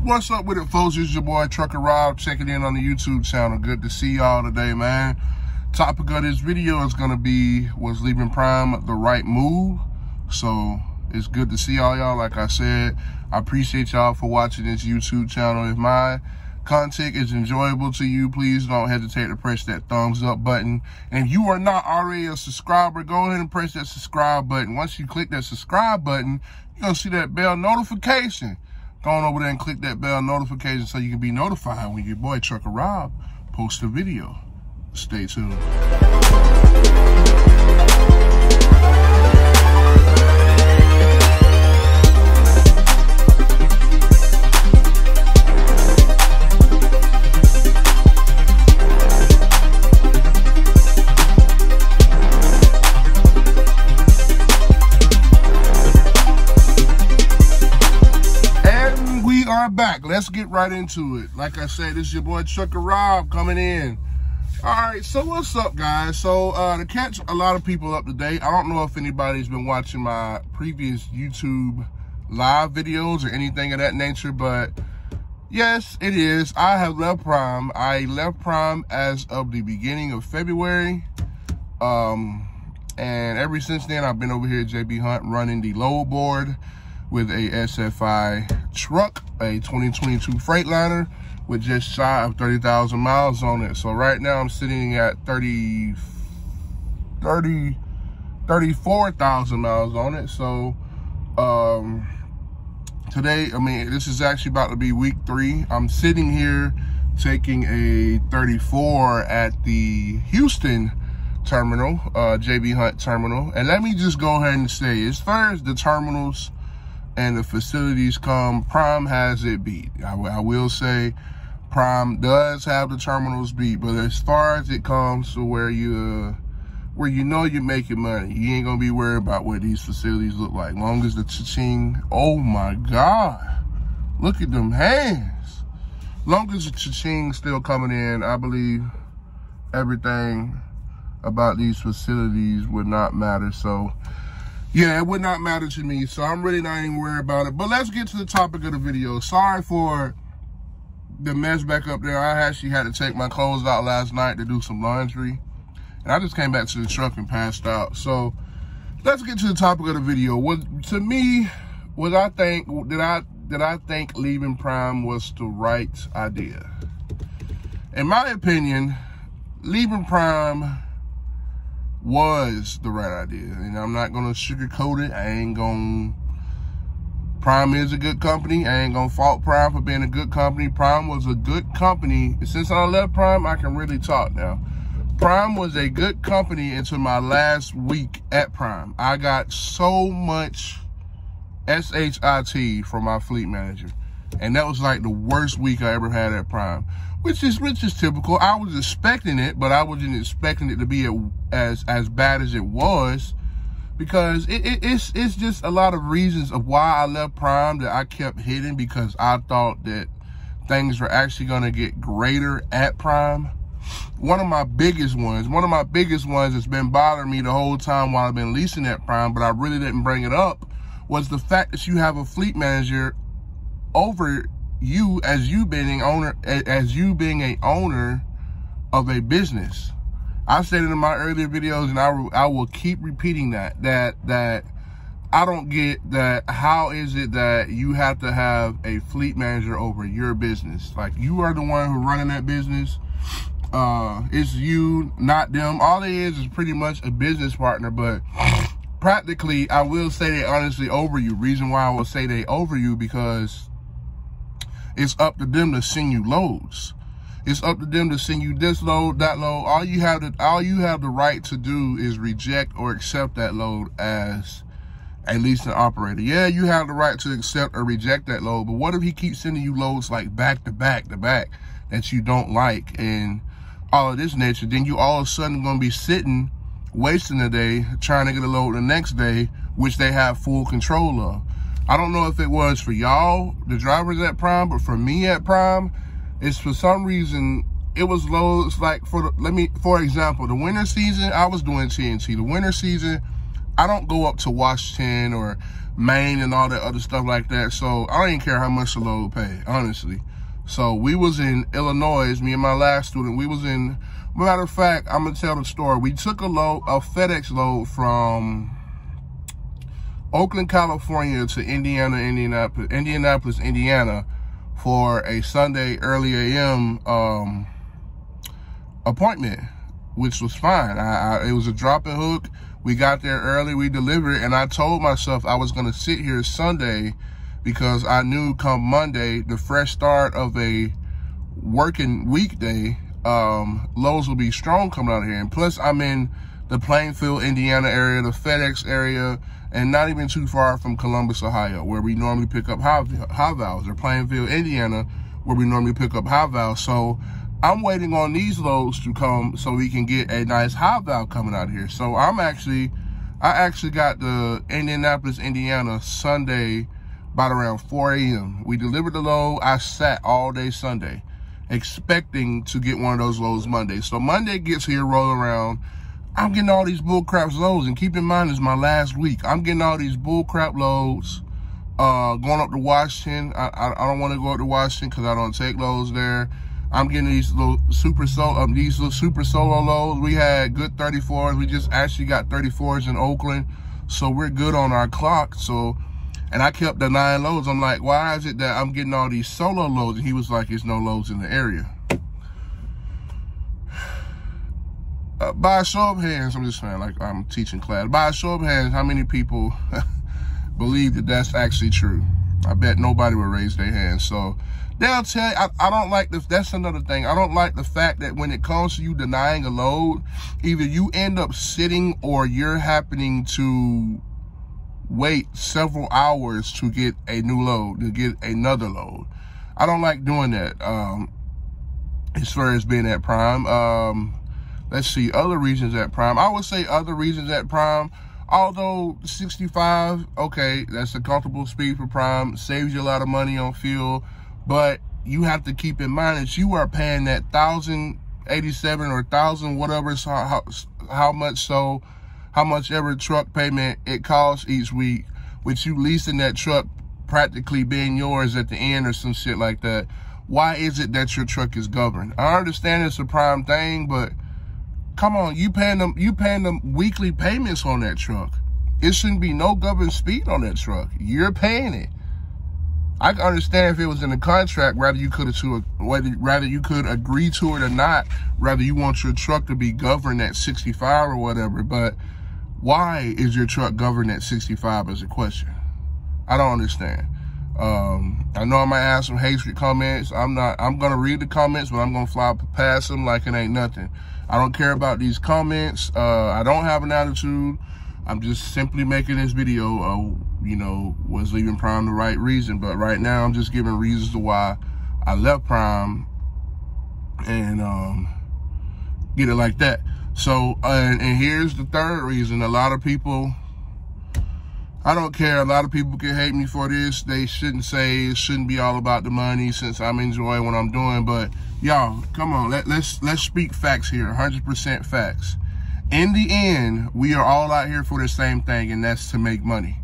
What's up with it, folks? It's your boy Trucker Rob checking in on the YouTube channel. Good to see y'all today, man. Topic of this video is gonna be, was leaving Prime the right move? So it's good to see y'all. Like I said, I appreciate y'all for watching this YouTube channel. If my content is enjoyable to you, please don't hesitate to press that thumbs up button. And if you are not already a subscriber, go ahead and press that subscribe button. Once you click that subscribe button, you're gonna see that bell notification. Go on over there and click that bell notification so you can be notified when your boy Trucker Rob posts a video. Stay tuned. Back. Let's get right into it. Like I said, this is your boy Trucker Rob coming in. All right, so what's up, guys? So to catch a lot of people up to date, I don't know if anybody's been watching my previous YouTube live videos or anything of that nature, but yes, it is. I have left Prime. I left Prime as of the beginning of February. And ever since then, I've been over here at JB Hunt running the load board with a SFI truck, a 2022 Freightliner with just shy of 30,000 miles on it. So right now I'm sitting at 34,000 miles on it. So today, this is actually about to be week 3. I'm sitting here taking a 34 at the Houston terminal, JB Hunt terminal. And let me just go ahead and say, as far as the terminals and the facilities come, Prime has it beat. I will say Prime does have the terminals beat, but as far as it comes to where you know you're making money, you ain't gonna be worried about what these facilities look like. Long as the cha-ching, oh my God, look at them hands. Long as the cha-ching still coming in, I believe everything about these facilities would not matter. So yeah, it would not matter to me, so I'm really not even worried about it. But let's get to the topic of the video. Sorry for the mess back up there. I actually had to take my clothes out last night to do some laundry, and I just came back to the truck and passed out. So let's get to the topic of the video. Did I think leaving Prime was the right idea? In my opinion, leaving Prime was the right idea, and I'm not gonna sugarcoat it. Prime is a good company. I ain't gonna fault Prime for being a good company. Prime was a good company. Since I left Prime, I can really talk now. Prime was a good company until my last week at Prime. I got so much SHIT from my fleet manager, and that was like the worst week I ever had at Prime. Which is typical. I was expecting it, but I wasn't expecting it to be as bad as it was, because it's just a lot of reasons of why I left Prime that I kept hitting, because I thought that things were actually gonna get greater at Prime. One of my biggest ones that's been bothering me the whole time while I've been leasing at Prime, but I really didn't bring it up, was the fact that you have a fleet manager over you as you being an owner of a business. I said it in my earlier videos, and I will keep repeating that I don't get that. How is it that you have to have a fleet manager over your business? Like, you are the one who's running that business. It's you, not them. All it is pretty much a business partner, but practically, I will say they honestly over you. Reason why I will say they over you, because it's up to them to send you loads. It's up to them to send you this load, that load. All you have the right to do is reject or accept that load as a leasing operator. Yeah, you have the right to accept or reject that load, but what if he keeps sending you loads like back to back that you don't like and all of this nature? Then you all of a sudden gonna be sitting, wasting a day, trying to get a load the next day, which they have full control of. I don't know if it was for y'all, the drivers at Prime, but for me at Prime, it's for some reason, it was loads like, for example, the winter season, I was doing TNT. The winter season, I don't go up to Washington or Maine and all that other stuff like that. So I don't even care how much the load pay, honestly. So we was in Illinois, me and my last student, we was in, matter of fact, I'm gonna tell the story. We took a FedEx load from Oakland, California to Indianapolis, Indiana for a Sunday early AM appointment, which was fine. It was a drop and hook. We got there early, we delivered, and I told myself I was gonna sit here Sunday because I knew come Monday, the fresh start of a working weekday, loads will be strong coming out of here. And plus I'm in the Plainfield, Indiana area, the FedEx area, and not even too far from Columbus, Ohio, where we normally pick up high vals, or Plainfield, Indiana, where we normally pick up high vals. So I'm waiting on these loads to come so we can get a nice high val coming out of here. So I actually got the Indianapolis, Indiana Sunday about around 4 AM. We delivered the load. I sat all day Sunday expecting to get one of those loads Monday. So Monday gets here, rolling around. I'm getting all these bullcrap loads, and keep in mind, it's my last week. I'm getting all these bullcrap loads, going up to Washington. I don't want to go up to Washington because I don't take loads there. I'm getting these little super solo loads. We had good 34s. We just actually got 34s in Oakland, so we're good on our clock. So, and I kept the 9 loads. I'm like, why is it that I'm getting all these solo loads? And he was like, there's no loads in the area. By a show of hands, I'm just saying, like I'm teaching class. By a show of hands, how many people believe that that's actually true? I bet nobody would raise their hands. So they'll tell you, I don't like this. That's another thing. I don't like the fact that when it comes to you denying a load, either you end up sitting or you're happening to wait several hours to get a new load, to get another load. I don't like doing that. As far as being at Prime, let's see, other reasons at Prime. I would say other reasons at Prime, although 65, okay, that's a comfortable speed for Prime, saves you a lot of money on fuel, but you have to keep in mind that you are paying that 1,087 or 1,000, whatever, how much ever truck payment it costs each week, with you leasing that truck practically being yours at the end or some shit like that. Why is it that your truck is governed? I understand it's a Prime thing, but come on, you paying them weekly payments on that truck. It shouldn't be no governed speed on that truck. You're paying it. I can understand if it was in the contract, whether you could agree to it or not, whether you want your truck to be governed at 65 or whatever, but why is your truck governed at 65 is a question. I don't understand. I know I might have some hatred comments. I'm gonna read the comments, but I'm gonna fly past them like it ain't nothing. I don't care about these comments. I don't have an attitude. I'm just simply making this video, you know, was leaving Prime the right reason. But right now, I'm just giving reasons to why I left Prime and get it like that. So, and here's the third reason. A lot of people, I don't care. A lot of people can hate me for this. They shouldn't say it shouldn't be all about the money since I'm enjoying what I'm doing. But y'all, come on, let's speak facts here, 100% facts. In the end, we are all out here for the same thing, and that's to make money.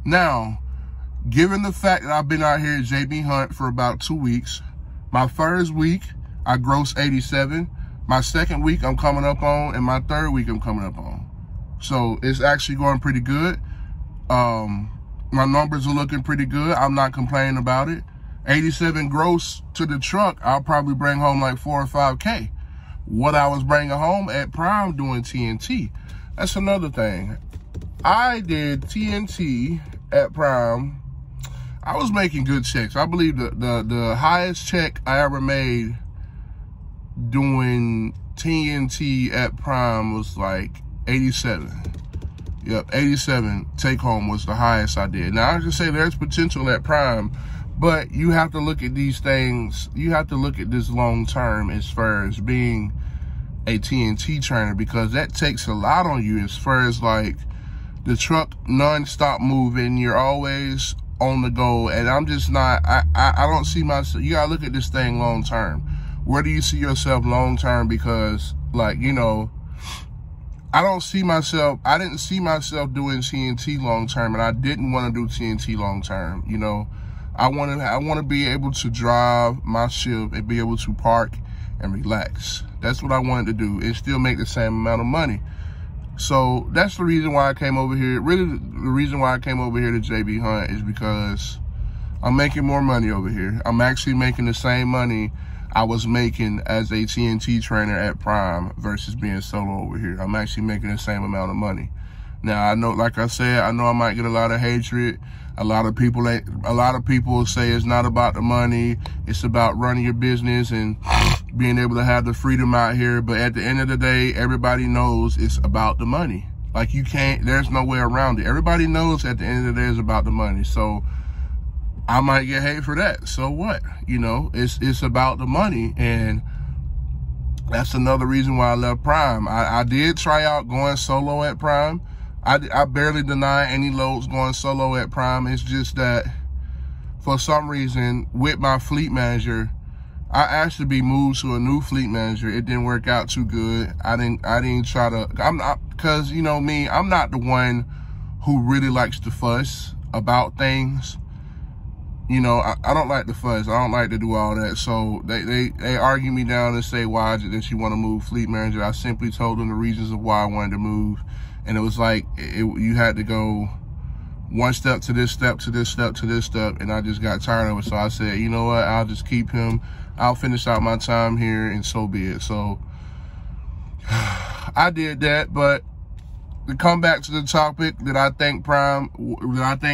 Now, given the fact that I've been out here at JB Hunt for about 2 weeks, my first week, I grossed 87. My second week, I'm coming up on, and my third week, I'm coming up on. So it's actually going pretty good. My numbers are looking pretty good. I'm not complaining about it. 87 gross to the truck, I'll probably bring home like 4 or 5K. What I was bringing home at Prime doing TNT. That's another thing. I did TNT at Prime. I was making good checks. I believe the highest check I ever made doing TNT at Prime was like 87. Yep, 87 take home was the highest I did. Now I can say there's potential at Prime, but you have to look at these things. You have to look at this long term as far as being a TNT trainer, because that takes a lot on you as far as like the truck non-stop moving. You're always on the go, and I'm just not. I don't see myself. You gotta look at this thing long term. Where do you see yourself long term? Because like, you know, I didn't see myself doing TNT long term, and I didn't want to do TNT long term. You know, I want to be able to drive my ship and be able to park and relax. That's what I wanted to do, and still make the same amount of money. So that's the reason why I came over here. Really, the reason why I came over here to JB Hunt is because I'm making more money over here. I'm actually making the same money I was making as a TNT trainer at Prime versus being solo over here. I'm actually making the same amount of money. Now, I know, like I said, I know I might get a lot of hatred. A lot of people say it's not about the money. It's about running your business and being able to have the freedom out here. But at the end of the day, everybody knows it's about the money. Like, there's no way around it. Everybody knows at the end of the day it's about the money. So I might get hate for that. So what? You know, it's about the money. And that's another reason why I left Prime. I did try out going solo at Prime. I barely deny any loads going solo at Prime. It's just that for some reason with my fleet manager, I asked to be moved to a new fleet manager. It didn't work out too good. I didn't try to, cause you know me, I'm not the one who really likes to fuss about things. You know, I don't like to fuss. I don't like to do all that. So they argue me down and say, why is it that you want to move fleet manager? I simply told them the reasons of why I wanted to move. And it was like, you had to go one step to this step, to this step, to this step. And I just got tired of it. So I said, you know what? I'll just keep him. I'll finish out my time here and so be it. So I did that. But to come back to the topic, that I think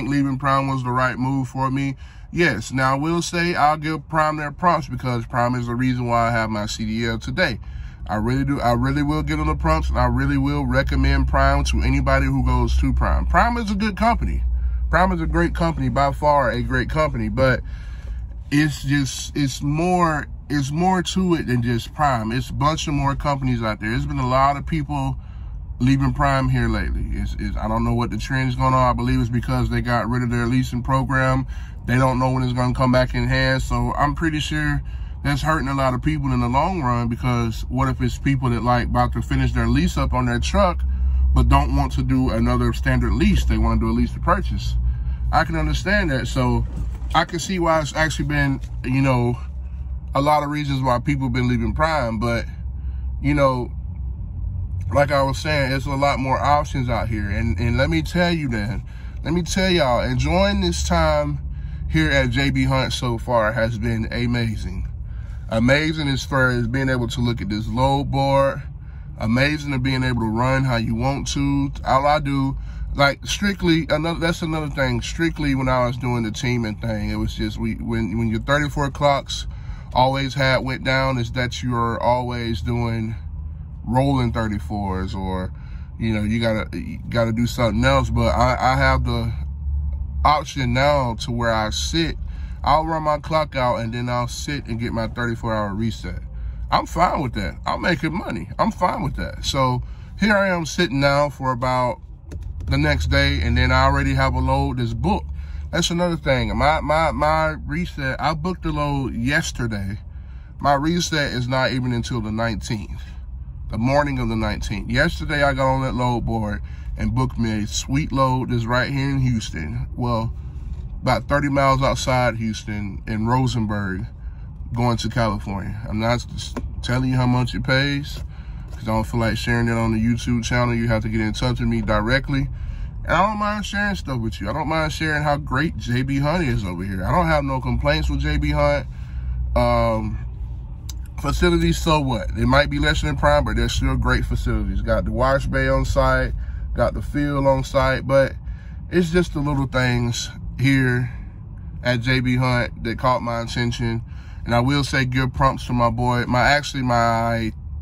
leaving Prime was the right move for me. Yes. Now I will say I'll give Prime their prompts, because Prime is the reason why I have my CDL today. I really do. I really will give them the prompts, and I really will recommend Prime to anybody who goes to Prime. Prime is a good company. Prime is a great company, by far a great company, but it's more to it than just Prime. It's a bunch of more companies out there. There's been a lot of people leaving Prime here lately. I don't know what the trend is going on. I believe it's because they got rid of their leasing program. They don't know when it's going to come back in hand. So I'm pretty sure that's hurting a lot of people in the long run, because what if it's people that like about to finish their lease up on their truck, but don't want to do another standard lease? They want to do a lease to purchase. I can understand that. So I can see why it's actually been, you know, a lot of reasons why people have been leaving Prime. But, you know, like I was saying, there's a lot more options out here. And let me tell you then, let me tell y'all, enjoying this time here at JB Hunt so far has been amazing. Amazing as far as being able to look at this load board. Amazing at being able to run how you want to. All I do, like, strictly, that's another thing. Strictly when I was doing the teaming thing, it was just, when your 34 clocks always went down, is that you're always doing rolling 34s, or, you know, you gotta do something else. But I have the option now to where I sit. I'll run my clock out and then I'll sit and get my 34-hour reset. I'm fine with that. I'm making money. I'm fine with that. So here I am sitting now for about the next day, and then I already have a load that's booked. That's another thing. My reset, I booked the load yesterday. My reset is not even until the 19th, the morning of the 19th. Yesterday I got on that load board and booked me a sweet load that's right here in Houston. Well, about 30 miles outside Houston, in Rosenberg, going to California. I'm not telling you how much it pays, because I don't feel like sharing it on the YouTube channel. You have to get in touch with me directly. And I don't mind sharing stuff with you. I don't mind sharing how great JB Hunt is over here. I don't have no complaints with JB Hunt. Facilities, so what? It might be less than Prime, but they're still great facilities. Got the wash bay on site, got the field on site, but it's just the little things here at JB Hunt that caught my attention. And I will say give prompts to my boy, my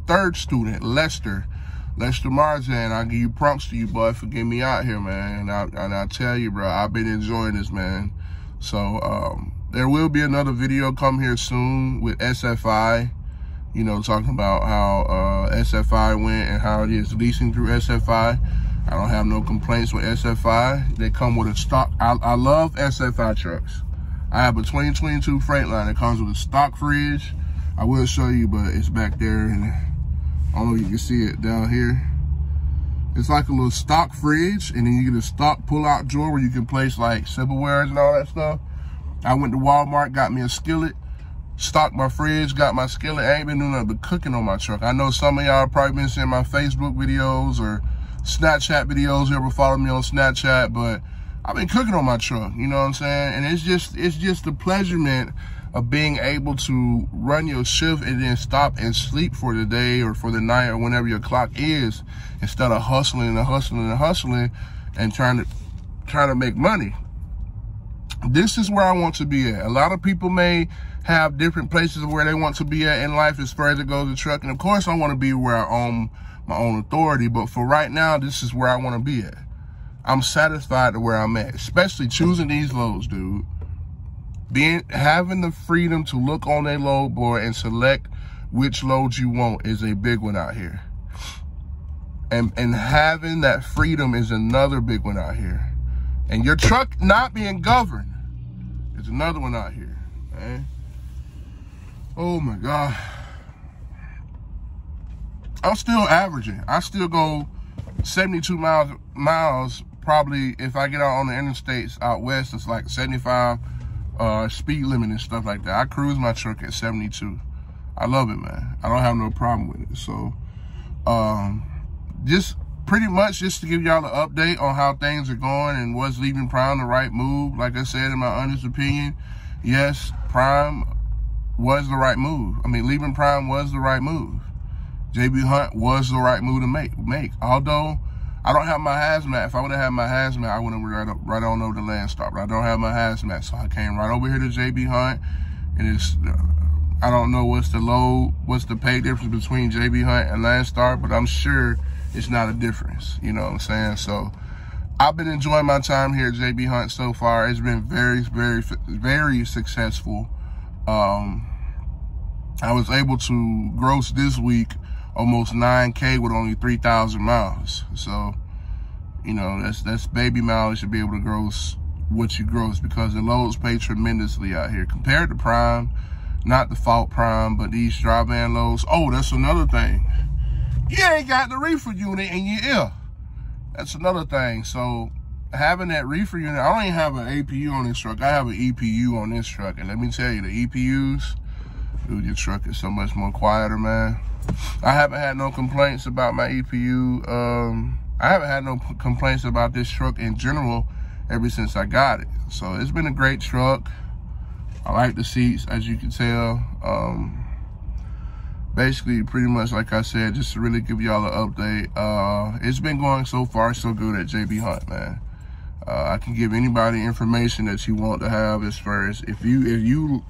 third student, Lester Marzan. I'll give you prompts to you, boy, for getting me out here, man. And I tell you, bro, I've been enjoying this, man. So there will be another video come here soon with SFI, you know, talking about how SFI went and how it is leasing through SFI. I don't have no complaints with SFI. They come with a stock. I love SFI trucks. I have a 2022 Freightliner that comes with a stock fridge. I will show you, but it's back there, and I don't know if you can see it down here. It's like a little stock fridge, and then you get a stock pull-out drawer where you can place like silverwares and all that stuff. I went to Walmart, got me a skillet, stocked my fridge, got my skillet. I ain't been doing nothing but cooking on my truck. I know some of y'all probably been seeing my Facebook videos or Snapchat videos. You ever follow me on Snapchat? But I've been cooking on my truck, you know what I'm saying? And it's just the pleasurement of being able to run your shift and then stop and sleep for the day or for the night or whenever your clock is, instead of hustling and trying to make money. This is where I want to be at. A lot of people may have different places where they want to be at in life as far as it goes to trucking. Of course, I want to be where I own my own authority, but for right now, this is where I want to be at. I'm satisfied to where I'm at, especially choosing these loads, dude. Having the freedom to look on a load board and select which loads you want is a big one out here. And having that freedom is another big one out here. And your truck not being governed is another one out here, man. Oh my God. I'm still averaging. I still go 72 miles probably. If I get out on the interstates out west, it's like 75 speed limit and stuff like that. I cruise my truck at 72. I love it, man. I don't have no problem with it. So just pretty much just to give y'all an update on how things are going and was leaving Prime the right move. Like I said, in my honest opinion, yes, Prime was the right move. I mean, leaving Prime was the right move. JB Hunt was the right move to make. Although I don't have my hazmat. If I would have had my hazmat, I would have right on over to Landstar. But I don't have my hazmat, so I came right over here to JB Hunt. And it's I don't know what's the pay difference between JB Hunt and Landstar, but I'm sure it's not a difference. You know what I'm saying? So I've been enjoying my time here at JB Hunt so far. It's been very, very, very successful. I was able to gross this week almost 9K with only 3,000 miles. So, you know, that's baby mileage to be able to gross what you gross, because the loads pay tremendously out here compared to Prime. Not the fault Prime, but these dry van loads. Oh, that's another thing. You ain't got the reefer unit in your ear. That's another thing. So having that reefer unit, I don't even have an APU on this truck. I have an EPU on this truck. And let me tell you, the EPUs, dude, your truck is so much more quieter, man. I haven't had no complaints about my EPU. I haven't had no complaints about this truck in general ever since I got it. So it's been a great truck. I like the seats, as you can tell. Basically, pretty much like I said, just to really give y'all an update. It's been going so far so good at JB Hunt, man. I can give anybody information that you want to have as far as if you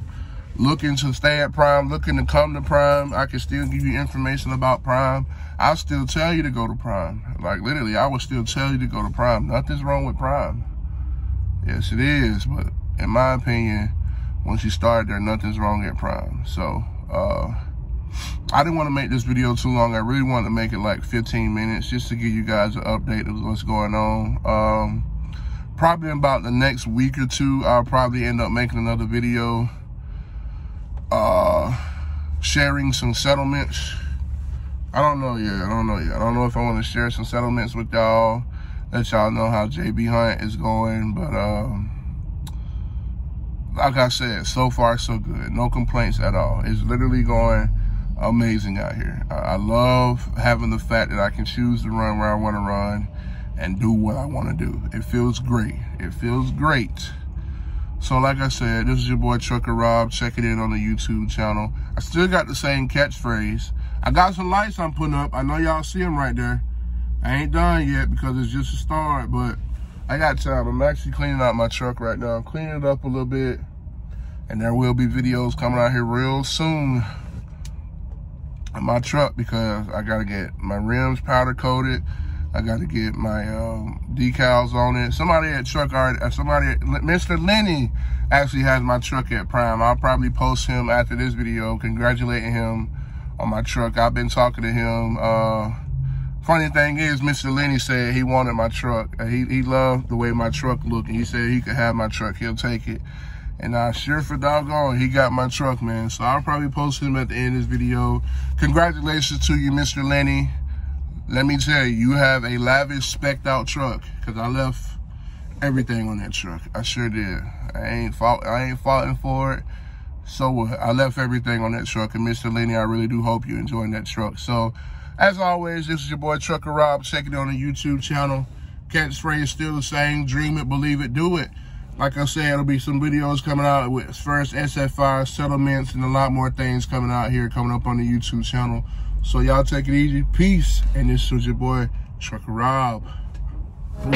looking to stay at Prime, looking to come to Prime, I can still give you information about Prime. I'll still tell you to go to Prime. Like literally, I will still tell you to go to Prime. Nothing's wrong with Prime. Yes, it is, but in my opinion, once you start there, nothing's wrong at Prime. So, I didn't want to make this video too long. I really wanted to make it like 15 minutes just to give you guys an update of what's going on. Probably in about the next week or two, I'll probably end up making another video sharing some settlements. I don't know yet. I don't know if I want to share some settlements with y'all, let y'all know how JB Hunt is going. But like I said, so far so good. No complaints at all. It's literally going amazing out here. I love having the fact that I can choose to run where I want to run and do what I want to do. It feels great. It feels great. So like I said, this is your boy Trucker Rob. Check it in on the YouTube channel. I still got the same catchphrase. I got some lights I'm putting up. I know y'all see them right there. I ain't done yet because it's just a start, but I got time. I'm actually cleaning out my truck right now. I'm cleaning it up a little bit, and there will be videos coming out here real soon on my truck because I gotta get my rims powder coated. I got to get my decals on it. Somebody at Mr. Lenny actually has my truck at Prime. I'll probably post him after this video congratulating him on my truck. I've been talking to him. Funny thing is, Mr. Lenny said he wanted my truck. He loved the way my truck looked, and he said he could have my truck. He'll take it. And sure for doggone, he got my truck, man. So I'll probably post him at the end of this video. Congratulations to you, Mr. Lenny. let me tell you, you have a lavish spec'd out truck, because I left everything on that truck. I sure did. I ain't faulting for it. So I left everything on that truck. And Mr. Lenny, I really do hope you enjoying that truck. So as always, this is your boy Trucker Rob. Check it on the YouTube channel. Catchphrase is still the same. Dream it, believe it, do it. Like I said, there'll be some videos coming out with first SFI settlements and a lot more things coming out here, coming up on the YouTube channel. So y'all take it easy. Peace. And this was your boy Trucker Rob. Ooh.